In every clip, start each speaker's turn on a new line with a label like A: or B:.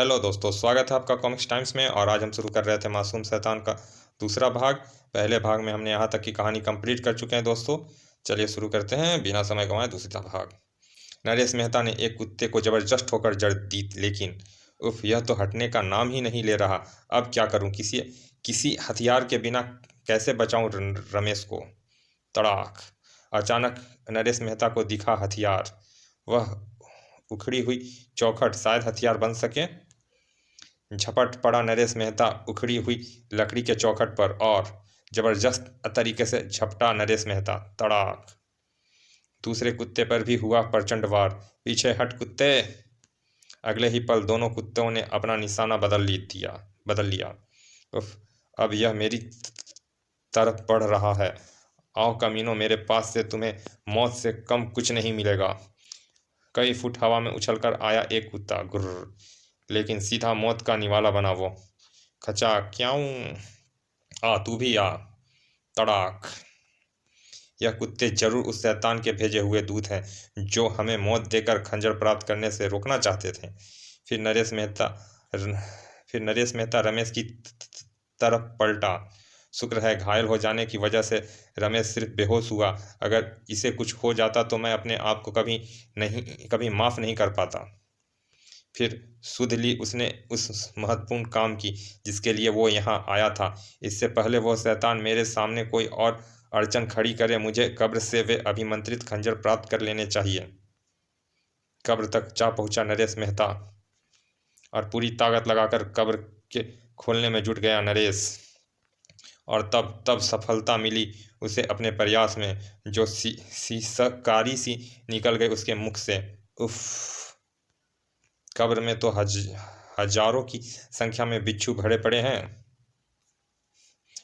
A: Hello दोस्तों, स्वागत है आपका कॉमिक्स टाइम्स में। और आज हम शुरू कर रहे थे मासूम शैतान का दूसरा भाग। पहले भाग में हमने यहाँ तक की कहानी कंप्लीट कर चुके हैं दोस्तों। चलिए शुरू करते हैं बिना समय गंवाए दूसरा भाग। नरेश मेहता ने एक कुत्ते को जबरदस्त ठोकर जड़ दी, लेकिन उफ, यह तो हटने का नाम ही नहीं ले रहा। अब क्या करूं? किसी किसी हथियार के बिना कैसे बचाऊं रमेश को? तड़ाक! अचानक नरेश मेहता को दिखा हथियार। वह उखड़ी हुई चौखट शायद हथियार बन सके। झपट पड़ा नरेश मेहता उखड़ी हुई लकड़ी के चौखट पर और जबरदस्त तरीके से झपटा नरेश मेहता। तड़ाक! दूसरे कुत्ते पर भी हुआ प्रचंड वार। पीछे हट कुत्ते! अगले ही पल दोनों कुत्तों ने अपना निशाना बदल लिया। उफ, अब यह मेरी तरफ बढ़ रहा है। आओ कमीनों, मेरे पास से तुम्हें मौत से कम कुछ नहीं मिलेगा। कई फुट हवा में उछलकर आया एक कुत्ता। गुर्र! लेकिन सीधा मौत का निवाला बना वो। खचा क्याऊं! आ तू भी आ! तड़ाक! यह कुत्ते जरूर उस शैतान के भेजे हुए दूत हैं जो हमें मौत देकर खंजर प्राप्त करने से रोकना चाहते थे। फिर नरेश मेहता रमेश की तरफ पलटा। शुक्र है घायल हो जाने की वजह से रमेश सिर्फ बेहोश हुआ। अगर इसे कुछ हो जाता तो मैं अपने आप को कभी माफ नहीं कर पाता। फिर सुध ली उसने उस महत्वपूर्ण काम की जिसके लिए वो यहाँ आया था। इससे पहले वो शैतान मेरे सामने कोई और अड़चन खड़ी करे, मुझे कब्र से वे अभिमंत्रित खंजर प्राप्त कर लेने चाहिए। कब्र तक जा पहुंचा नरेश मेहता और पूरी ताकत लगाकर कब्र के खोलने में जुट गया नरेश। और तब सफलता मिली उसे अपने प्रयास में, जो शीशकारी सी निकल गई उसके मुख से। उफ! कब्र में तो हजारों की संख्या में बिच्छू भरे पड़े हैं।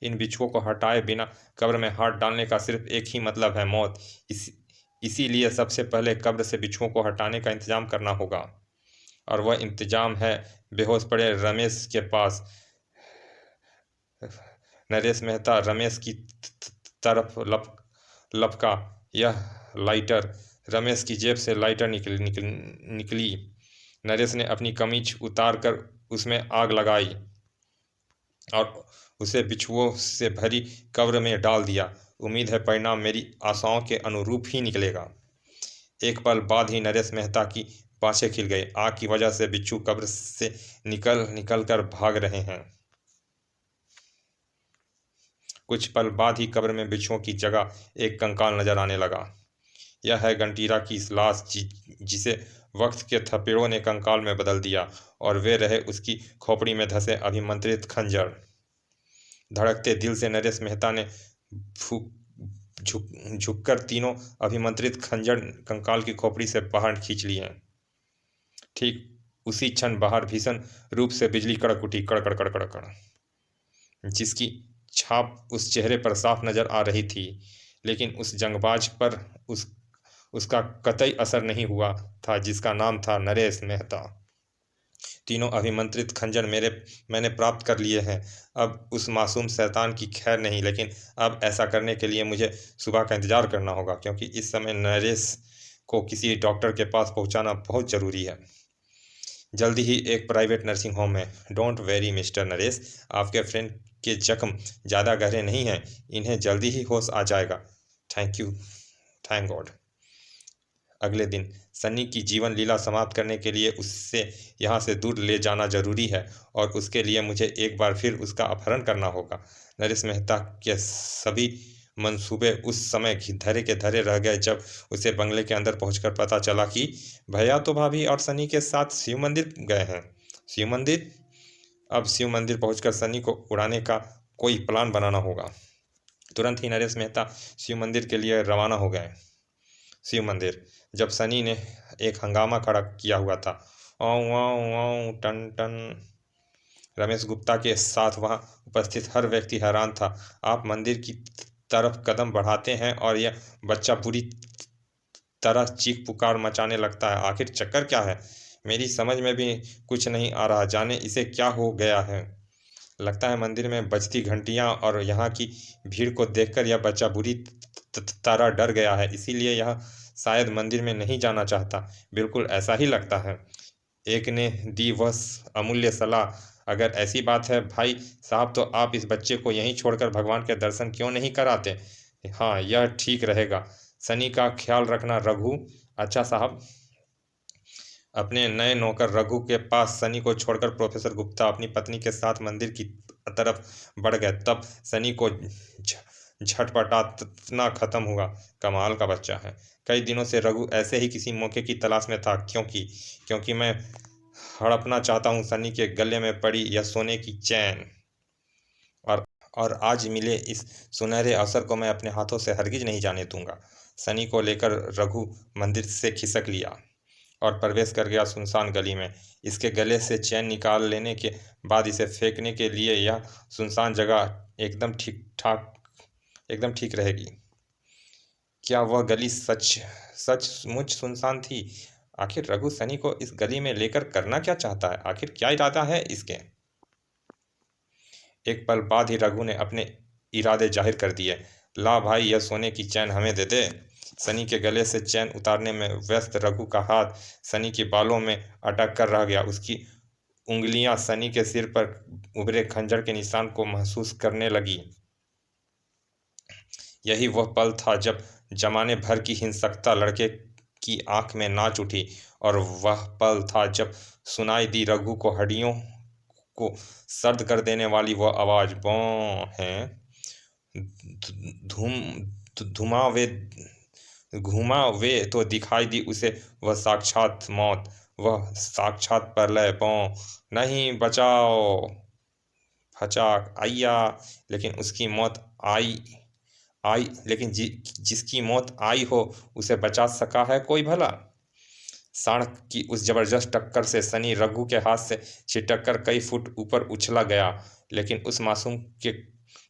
A: इन बिच्छुओं को हटाए बिना कब्र में हाथ डालने का सिर्फ एक ही मतलब है, मौत। इसीलिए सबसे पहले कब्र से बिच्छुओं को हटाने का इंतजाम करना होगा। और वह इंतजाम है बेहोश पड़े रमेश के पास। नरेश मेहता रमेश की तरफ लपका। यह लाइटर! रमेश की जेब से लाइटर निकली। नरेश ने अपनी कमीज उतार कर उसमें आग लगाई और उसे बिच्छुओं से भरी कब्र में डाल दिया। उम्मीद है परिणाम मेरी आशाओं के अनुरूप ही निकलेगा। एक पल बाद ही नरेश मेहता की बाछें खिल गई। आग की वजह से बिच्छू कब्र से निकल कर भाग रहे हैं। कुछ पल बाद ही कब्र में बिच्छुओं की जगह एक कंकाल नजर आने लगा। यह है गंटीरा की लाश, जिसे वक्त के थपेड़ों ने कंकाल में बदल दिया। और वे रहे उसकी खोपड़ी में धंसे अभिमंत्रित खंजर। धड़कते दिल से नरेश मेहता ने झुककर तीनों अभिमंत्रित खंजर कंकाल की खोपड़ी से बाहर खींच लिए। ठीक उसी क्षण बाहर भीषण रूप से बिजली कड़क उठी। कड़ कड़ कड़ कड़ कड़, जिसकी छाप उस चेहरे पर साफ नजर आ रही थी। लेकिन उस जंगबाज पर उसका कतई असर नहीं हुआ था जिसका नाम था नरेश मेहता। तीनों अभिमंत्रित खंजर मैंने प्राप्त कर लिए हैं। अब उस मासूम शैतान की खैर नहीं, लेकिन अब ऐसा करने के लिए मुझे सुबह का इंतजार करना होगा, क्योंकि इस समय नरेश को किसी डॉक्टर के पास पहुंचाना बहुत ज़रूरी है। जल्दी ही एक प्राइवेट नर्सिंग होम में। डोंट वेरी मिस्टर नरेश, आपके फ्रेंड के जख्म ज़्यादा गहरे नहीं हैं, इन्हें जल्दी ही होश आ जाएगा। Thank you, thank God. अगले दिन सन्नी की जीवन लीला समाप्त करने के लिए उससे यहाँ से दूर ले जाना जरूरी है, और उसके लिए मुझे एक बार फिर उसका अपहरण करना होगा। नरेश मेहता के सभी मंसूबे उस समय धरे के धरे रह गए जब उसे बंगले के अंदर पहुंचकर पता चला कि भैया तो भाभी और सनी के साथ शिव मंदिर गए हैं। शिव मंदिर? अब शिव मंदिर पहुंचकर सनी को उड़ाने का कोई प्लान बनाना होगा। तुरंत ही नरेश मेहता शिव मंदिर के लिए रवाना हो गए। शिव मंदिर जब सनी ने एक हंगामा खड़ा किया हुआ था। ओं ओं ओं टन टन। रमेश गुप्ता के साथ वहां उपस्थित हर व्यक्ति हैरान था। आप मंदिर की तरफ कदम बढ़ाते हैं और यह बच्चा बुरी तरह चीख पुकार मचाने लगता है। आखिर चक्कर क्या है? मेरी समझ में भी कुछ नहीं आ रहा। जाने इसे क्या हो गया है। लगता है मंदिर में बजती घंटियां और यहाँ की भीड़ को देखकर यह बच्चा बुरी तरह डर गया है, इसीलिए यह शायद मंदिर में नहीं जाना चाहता। बिल्कुल ऐसा ही लगता है। एक ने दी वह अमूल्य सलाह, अगर ऐसी बात है भाई साहब तो आप इस बच्चे को यहीं छोड़कर भगवान के दर्शन क्यों नहीं कराते। हाँ, यह ठीक रहेगा। सनी का ख्याल रखना रघु। अच्छा साहब। अपने नए नौकर रघु के पास सनी को छोड़कर प्रोफेसर गुप्ता अपनी पत्नी के साथ मंदिर की तरफ बढ़ गए। तब सनी को झटपटाना खत्म हुआ। कमाल का बच्चा है। कई दिनों से रघु ऐसे ही किसी मौके की तलाश में था, क्योंकि क्योंकि मैं हड़पना चाहता हूँ सनी के गले में पड़ी यह सोने की चैन। और और आज मिले इस सुनहरे अवसर को मैं अपने हाथों से हरगिज नहीं जाने दूंगा। सनी को लेकर रघु मंदिर से खिसक लिया और प्रवेश कर गया सुनसान गली में। इसके गले से चैन निकाल लेने के बाद इसे फेंकने के लिए यह सुनसान जगह एकदम ठीक रहेगी। क्या वह गली सचमुच सुनसान थी। आखिर रघु सनी को इस गली में लेकर करना क्या चाहता है, आखिर क्या इरादा है इसके। एक पल बाद ही रघु ने अपने इरादे जाहिर कर दिए। ला भाई, यह सोने की चैन हमें दे दे। सनी के गले से चैन उतारने में व्यस्त रघु का हाथ सनी के बालों में अटक कर रह गया। उसकी उंगलियां सनी के सिर पर उभरे खंजर के निशान को महसूस करने लगी। यही वह पल था जब जमाने भर की हिंसकता लड़के की आंख में नाच उठी। और वह पल था जब सुनाई दी रघु को हड्डियों को सर्द कर देने वाली वह आवाज, बौं हैं धूम धुमावे घुमा वे तो दिखाई दी उसे वह साक्षात मौत, वह साक्षात प्रलय। बौं नहीं, बचाओ। फचाक आइया। लेकिन उसकी मौत आई आई लेकिन जिसकी मौत आई हो उसे बचा सका है कोई भला। साढ़ की उस जबरदस्त टक्कर से सनी रघु के हाथ से छिटक कर कई फुट ऊपर उछला गया, लेकिन उस मासूम के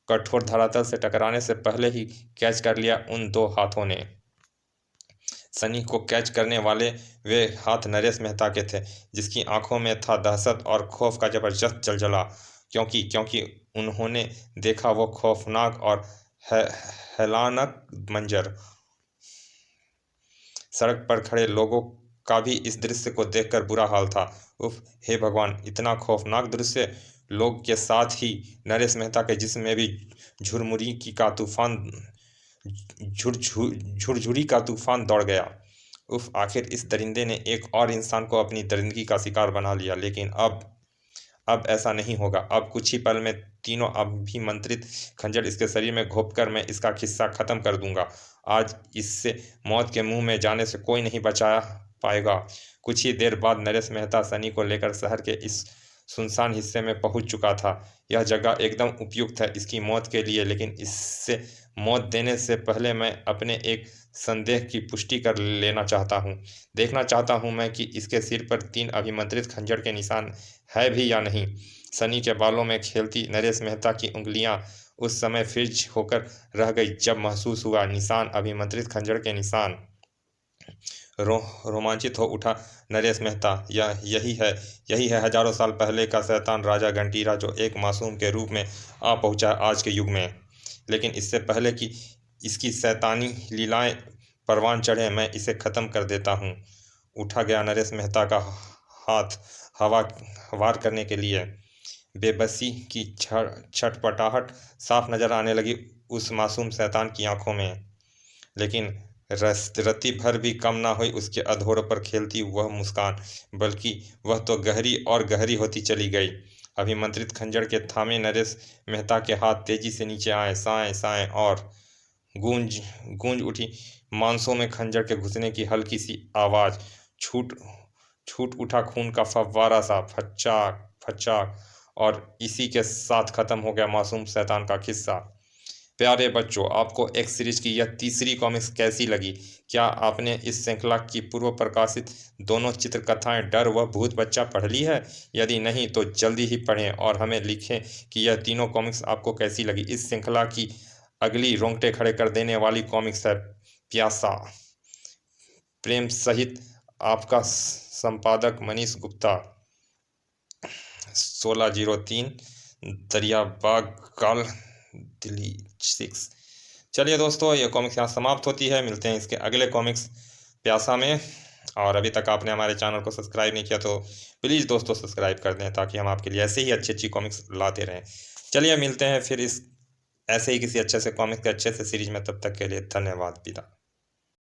A: कठोर धरातल से टकराने से पहले ही कैच कर लिया उन दो हाथों ने। सनी को कैच करने वाले वे हाथ नरेश मेहता के थे, जिसकी आंखों में था दहशत और खौफ का जबरदस्त जलजला, क्योंकि क्योंकि उन्होंने देखा वो खौफनाक और हैलानक मंजर। सड़क पर खड़े लोगों का भी इस दृश्य को देखकर बुरा हाल था। उफ, हे भगवान, इतना खौफनाक दृश्य। लोग के साथ ही नरेश मेहता के जिस्म में भी झुरमुरी की का तूफान झुरझुरी का तूफान दौड़ गया। उफ, आखिर इस दरिंदे ने एक और इंसान को अपनी दरिंदगी का शिकार बना लिया। लेकिन अब ऐसा नहीं होगा। अब कुछ ही पल में तीनों अभिमंत्रित खंजर इसके शरीर में घोंपकर मैं इसका किस्सा खत्म कर दूंगा। आज इससे मौत के मुंह में जाने से कोई नहीं बचा पाएगा। कुछ ही देर बाद नरेश मेहता सनी को लेकर शहर के इस सुनसान हिस्से में पहुंच चुका था। यह जगह एकदम उपयुक्त है इसकी मौत के लिए, लेकिन इससे मौत देने से पहले मैं अपने एक संदेह की पुष्टि कर लेना चाहता हूँ। देखना चाहता हूँ मैं कि इसके सिर पर 3 अभिमंत्रित खंजर के निशान है भी या नहीं। सनी के बालों में खेलती नरेश मेहता की उंगलियां उस समय फ्रीज होकर रह गई जब महसूस हुआ निशान अभिमंत्रित खंजर के निशान। रोमांचित हो उठा नरेश मेहता। यही है हजारों साल पहले का शैतान राजा घंटीरा, जो एक मासूम के रूप में आ पहुंचा आज के युग में। लेकिन इससे पहले कि इसकी शैतानी लीलाएं परवान चढ़े, मैं इसे खत्म कर देता हूँ। उठा गया नरेश मेहता का हाथ हवा वार करने के लिए। बेबसी की छटपटाहट साफ नजर आने लगी उस मासूम शैतान की आंखों में। लेकिन रत्ती भर भी कम ना हुई उसके अधरों पर खेलती वह मुस्कान, बल्कि वह तो गहरी और गहरी होती चली गई। अभिमंत्रित खंजर के थामे नरेश मेहता के हाथ तेजी से नीचे आए, साएं साएं, और गूंज गूंज उठी मांसों में खंजर के घुसने की हल्की सी आवाज। छूट छूट उठा खून का फव्वारा सा, फचाक फचाक, और इसी के साथ खत्म हो गया मासूम शैतान का किस्सा। प्यारे बच्चों, आपको एक्स सीरीज की यह तीसरी कॉमिक्स कैसी लगी। क्या आपने इस श्रृंखला की पूर्व प्रकाशित दोनों चित्रकथाएं डर व भूत बच्चा पढ़ ली है। यदि नहीं तो जल्दी ही पढ़ें और हमें लिखें कि यह तीनों कॉमिक्स आपको कैसी लगी। इस श्रृंखला की अगली रोंगटे खड़े कर देने वाली कॉमिक्स है प्यासा, प्रेम सहित। आपका संपादक मनीष गुप्ता, 1603 दरियाबाग काल, दिल्ली 6। चलिए दोस्तों, ये कॉमिक्स यहाँ समाप्त होती है। मिलते हैं इसके अगले कॉमिक्स प्यासा में। और अभी तक आपने हमारे चैनल को सब्सक्राइब नहीं किया तो प्लीज़ दोस्तों सब्सक्राइब कर दें, ताकि हम आपके लिए ऐसे ही अच्छी अच्छी कॉमिक्स लाते रहें। चलिए मिलते हैं फिर इस ऐसे ही किसी अच्छे से कॉमिक्स के अच्छे से सीरीज में, तब तक के लिए धन्यवाद, विदा।